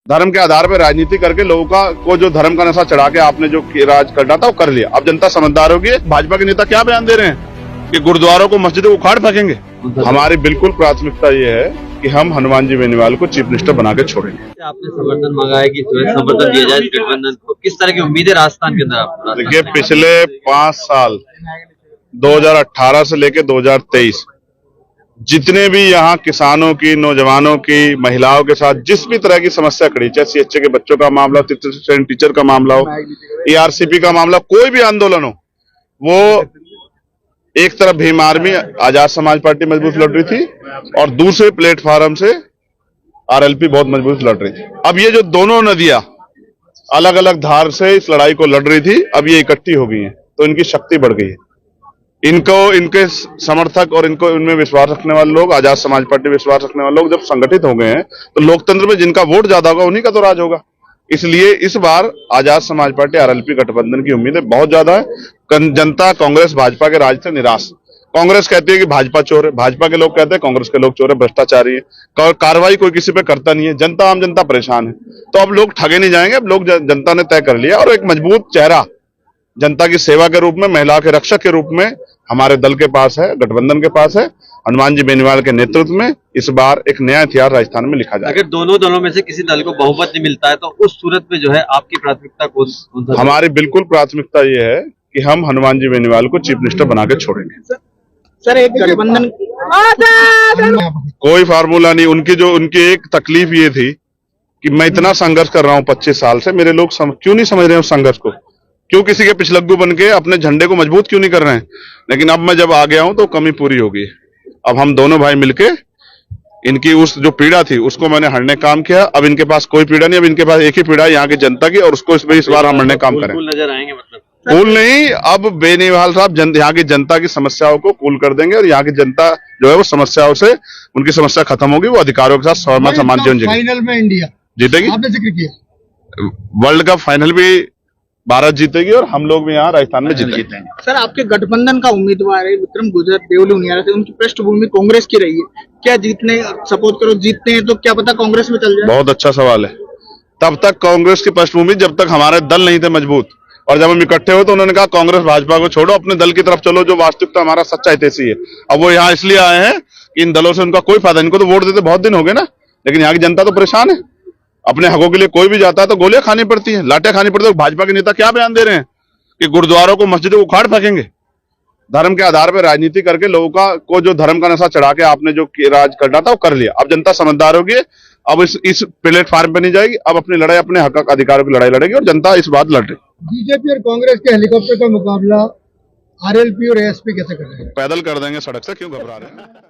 धर्म के आधार पर राजनीति करके लोगों को जो धर्म का नशा चढ़ा के आपने जो राज करना था वो कर लिया। अब जनता समझदार होगी। भाजपा के नेता क्या बयान दे रहे हैं कि गुरुद्वारों को मस्जिदों को उखाड़ फेंकेंगे। हमारी बिल्कुल प्राथमिकता ये है कि हम हनुमान जी बेनीवाल को चीफ मिनिस्टर बना के छोड़ेंगे। आपने समर्थन मांगा है कि जो है समर्थन दिया जाए गठबंधन को, किस तरह की उम्मीद है राजस्थान के अंदर? देखिए, पिछले 5 साल 2018 से लेकर 2023 जितने भी यहाँ किसानों की, नौजवानों की, महिलाओं के साथ जिस भी तरह की समस्या खड़ी, चाहे सीएचए के बच्चों का मामला हो, टीचर का मामला हो, एआरसीपी का मामला, कोई भी आंदोलन हो, वो एक तरफ भीम आर्मी आजाद समाज पार्टी मजबूत लड़ रही थी और दूसरे प्लेटफॉर्म से आरएलपी बहुत मजबूत लड़ रही थी। अब ये जो दोनों नदियां अलग अलग धार से इस लड़ाई को लड़ रही थी, अब ये इकट्ठी हो गई हैं, तो इनकी शक्ति बढ़ गई है। इनको, इनके समर्थक और इनको इनमें विश्वास रखने वाले लोग, आजाद समाज पार्टी विश्वास रखने वाले लोग जब संगठित हो गए हैं तो लोकतंत्र में जिनका वोट ज्यादा होगा उन्हीं का तो राज होगा। इसलिए इस बार आजाद समाज पार्टी आरएलपी गठबंधन की उम्मीदें बहुत ज्यादा है। जनता कांग्रेस भाजपा के राज से निराश। कांग्रेस कहती है कि भाजपा चोर है, भाजपा के लोग कहते हैं कांग्रेस के लोग चोर है, भ्रष्टाचारी है, कार्रवाई कोई किसी पे करता नहीं है, जनता आम जनता परेशान है। तो अब लोग ठगे नहीं जाएंगे। अब लोग, जनता ने तय कर लिया और एक मजबूत चेहरा जनता की सेवा के रूप में, महिला के रक्षक के रूप में हमारे दल के पास है, गठबंधन के पास है। हनुमान जी बेनीवाल के नेतृत्व में इस बार एक नया इतिहास राजस्थान में लिखा जाए। अगर दोनों दलों में से किसी दल को बहुमत नहीं मिलता है तो उस सूरत में जो है आपकी प्राथमिकता कौन सा? हमारी बिल्कुल प्राथमिकता ये है कि हम हनुमान जी बेनीवाल को चीफ मिनिस्टर बना के छोड़ेंगे। सर, एक गठबंधन कोई फार्मूला नहीं। उनकी एक तकलीफ ये थी कि मैं इतना संघर्ष कर रहा हूं 25 साल से, मेरे लोग क्यों नहीं समझ रहे हैं उस संघर्ष को, क्यों किसी के पिछलग्गू बन के अपने झंडे को मजबूत क्यों नहीं कर रहे हैं। लेकिन अब मैं जब आ गया हूं तो कमी पूरी होगी। अब हम दोनों भाई मिलके इनकी उस जो पीड़ा थी उसको मैंने हरने काम किया। अब इनके पास कोई पीड़ा नहीं, अब इनके पास एक ही पीड़ा है यहाँ की जनता की, और उसको इस बार हम हरने काम करें। नजर आएंगे मतलब कूल नहीं, अब बेनीवाल साहब यहाँ की जनता की समस्याओं को कूल कर देंगे और यहाँ की जनता जो है वो समस्याओं से, उनकी समस्या खत्म होगी, वो अधिकारों के साथ समान जीवन जीतेगी। फाइनल में इंडिया जीतेगी, आपने जिक्र किया। वर्ल्ड कप फाइनल भी भारत जीतेगी और हम लोग भी यहाँ राजस्थान में जीतेंगे। सर, आपके गठबंधन का उम्मीदवार है विक्रम गुजर देवली उनियारा से, उनकी पृष्ठभूमि कांग्रेस की रही है। क्या सपोर्ट करो, जीतते हैं तो क्या पता कांग्रेस में चल जाए? बहुत अच्छा सवाल है। तब तक कांग्रेस की पृष्ठभूमि, जब तक हमारे दल नहीं थे मजबूत, और जब हम इकट्ठे हुए तो उन्होंने कहा कांग्रेस भाजपा को छोड़ो, अपने दल की तरफ चलो जो वास्तविकता हमारा सच्चा हितैषी है। अब वो यहाँ इसलिए आए हैं कि इन दलों से उनका कोई फायदा, इनको तो वोट देते बहुत दिन हो गए ना, लेकिन यहाँ की जनता तो परेशान है। अपने हकों के लिए कोई भी जाता है तो गोलियां खानी पड़ती है, लाठियां खानी पड़ती है। भाजपा के नेता क्या बयान दे रहे हैं कि गुरुद्वारों को, मस्जिदों को उखाड़ फेंकेंगे। धर्म के आधार पर राजनीति करके लोगों को जो धर्म का नशा चढ़ा के आपने जो राज करना था वो कर लिया। अब जनता समझदार होगी। अब इस प्लेटफॉर्म पे नहीं जाएगी, अब अपनी लड़ाई, अपने हक अधिकारों की लड़ाई लड़ेगी और जनता इस बात लड़ रही। बीजेपी और कांग्रेस के हेलीकॉप्टर का मुकाबला आरएलपी और एएसपी कैसे कर रहे हैं? पैदल कर देंगे, सड़क से क्यों घबरा रहे हैं।